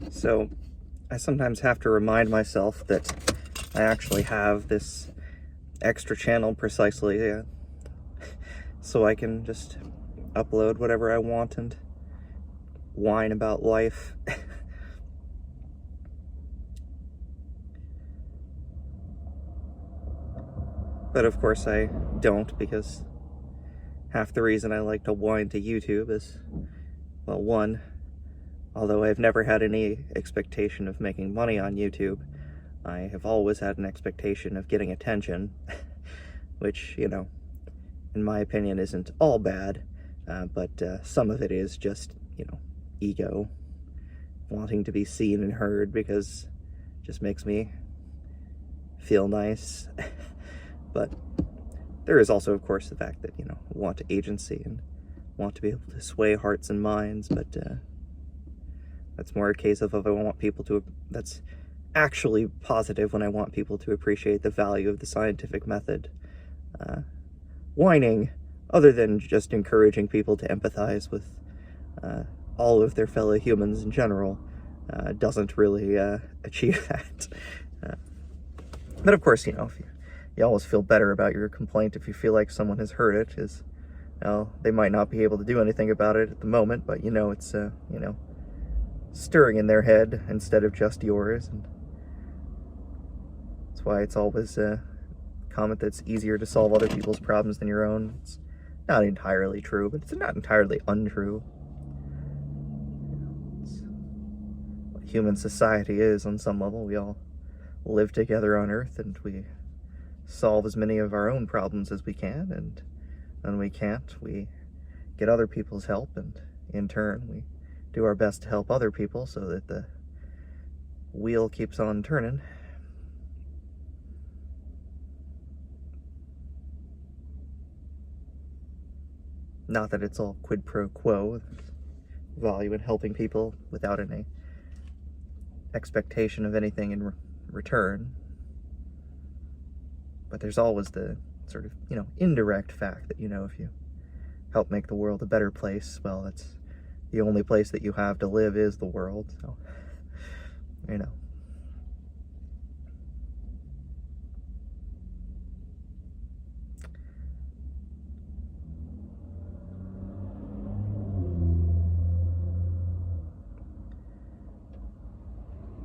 So I sometimes have to remind myself that I actually have this extra channel precisely so I can just upload whatever I want and whine about life. But of course I don't, because half the reason I like to whine to YouTube is, well, one, although I've never had any expectation of making money on YouTube, I have always had an expectation of getting attention, which, you know, in my opinion isn't all bad, but some of it is just, you know, ego, wanting to be seen and heard, because it just makes me feel nice. But there is also, of course, the fact that, you know, I want agency and want to be able to sway hearts and minds, but that's more a case of if I want people to, that's actually positive when I want people to appreciate the value of the scientific method. Whining, other than just encouraging people to empathize with all of their fellow humans in general, doesn't really achieve that. But of course, you know, you always feel better about your complaint if you feel like someone has heard it, because, well, they might not be able to do anything about it at the moment, but you know, it's, you know, stirring in their head instead of just yours, and that's why it's always a comment that's easier to solve other people's problems than your own. It's not entirely true, but it's not entirely untrue. It's what human society is on some level. We all live together on Earth, and we solve as many of our own problems as we can, and when we can't, we get other people's help, and in turn, we do our best to help other people so that the wheel keeps on turning. Not that it's all quid pro quo, value in helping people without any expectation of anything in return. But there's always the sort of, you know, indirect fact that, you know, if you help make the world a better place, well, that's the only place that you have to live is the world, so, you know.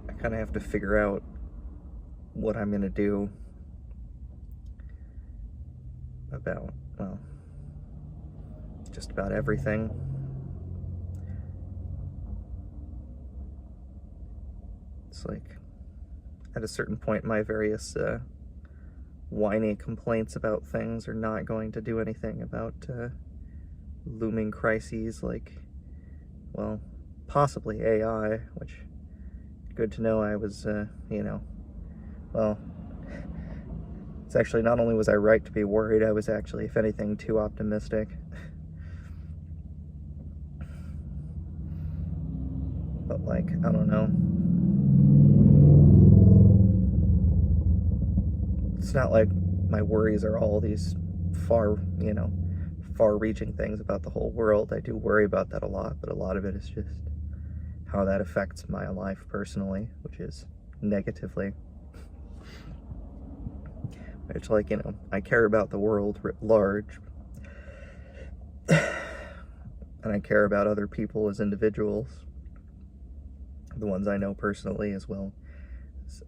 I kind of have to figure out what I'm going to do about, well, just about everything. It's like, at a certain point, my various whiny complaints about things are not going to do anything about looming crises like, well, possibly AI, which, good to know I was, you know, well, it's actually, not only was I right to be worried, I was actually, if anything, too optimistic. But, like, I don't know. It's not like my worries are all these you know, far-reaching things about the whole world. I do worry about that a lot, but a lot of it is just how that affects my life personally, which is negatively. It's like, you know, I care about the world writ large, and I care about other people as individuals, the ones I know personally as well.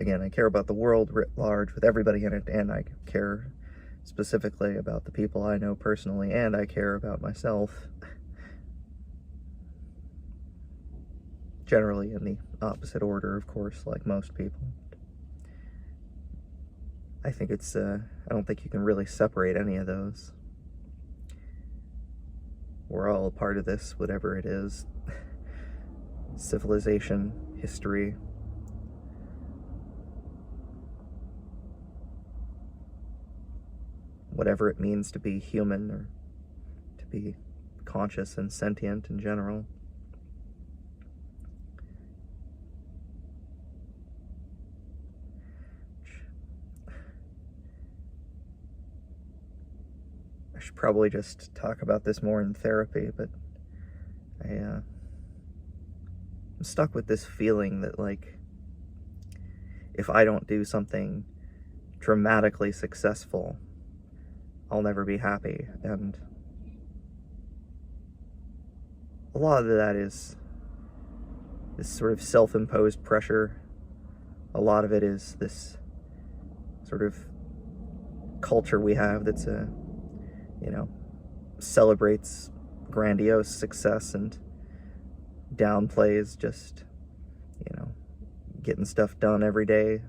Again, I care about the world writ large with everybody in it, and I care specifically about the people I know personally, and I care about myself. Generally in the opposite order, of course, like most people. I think it's, I don't think you can really separate any of those. We're all a part of this, whatever it is. Civilization, history. Whatever it means to be human, or to be conscious and sentient in general. I should probably just talk about this more in therapy, but I I'm stuck with this feeling that, like, if I don't do something dramatically successful, I'll never be happy. And a lot of that is this sort of self-imposed pressure. A lot of it is this sort of culture we have that's celebrates grandiose success and downplays just, getting stuff done every day.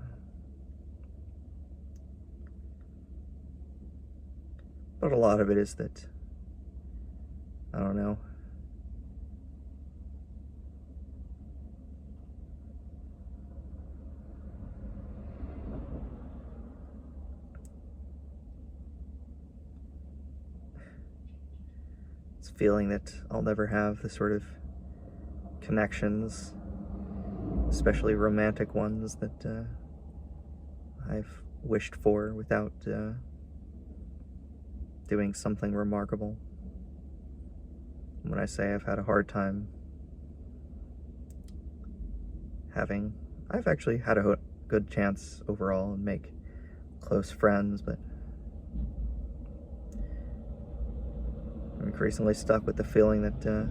But a lot of it is that, I don't know, it's feeling that I'll never have the sort of connections, especially romantic ones, that I've wished for without doing something remarkable. When I say I've had a hard time I've actually had a good chance overall and make close friends, but I'm increasingly stuck with the feeling that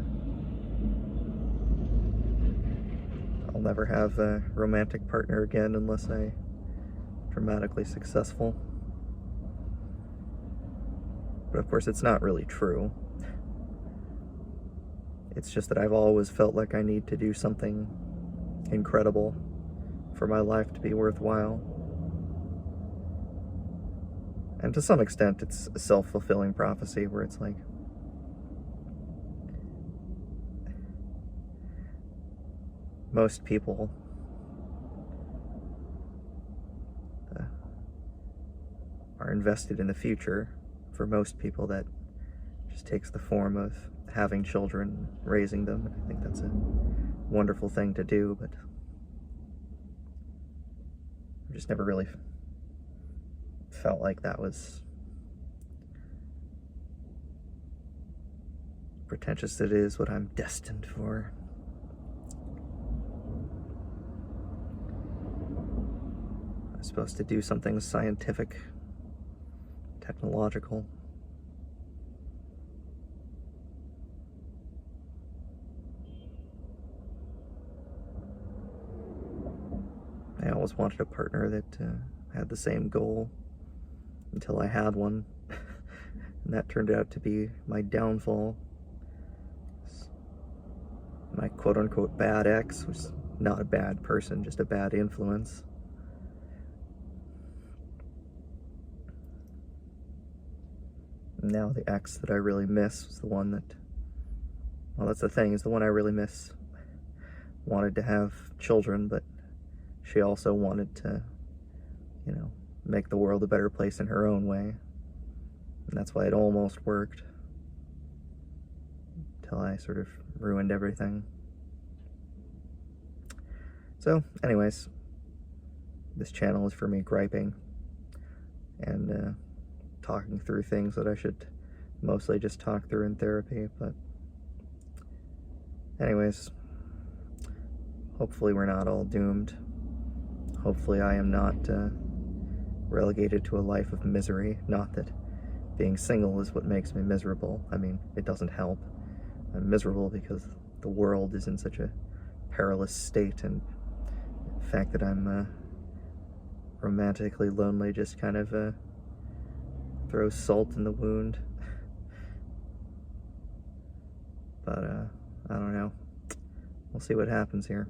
I'll never have a romantic partner again unless I'm dramatically successful. But of course, it's not really true. It's just that I've always felt like I need to do something incredible for my life to be worthwhile. And to some extent, it's a self-fulfilling prophecy where it's like, most people are invested in the future. For most people, that just takes the form of having children, raising them. I think that's a wonderful thing to do, but I've just never really felt like that was, pretentious it is, what I'm destined for. I'm supposed to do something scientific, technological. I always wanted a partner that had the same goal until I had one, and that turned out to be my downfall. My quote-unquote bad ex was not a bad person, just a bad influence. Now the ex that I really miss was the one that, well, that's the thing, is the one I really miss wanted to have children, but she also wanted to, make the world a better place in her own way. And that's why it almost worked, until I sort of ruined everything. So, anyways, this channel is for me griping and talking through things that I should mostly just talk through in therapy. But anyways, hopefully we're not all doomed. Hopefully I am not relegated to a life of misery. Not that being single is what makes me miserable. I mean, it doesn't help. I'm miserable because the world is in such a perilous state, and the fact that I'm romantically lonely just kind of throws salt in the wound. But I don't know. We'll see what happens here.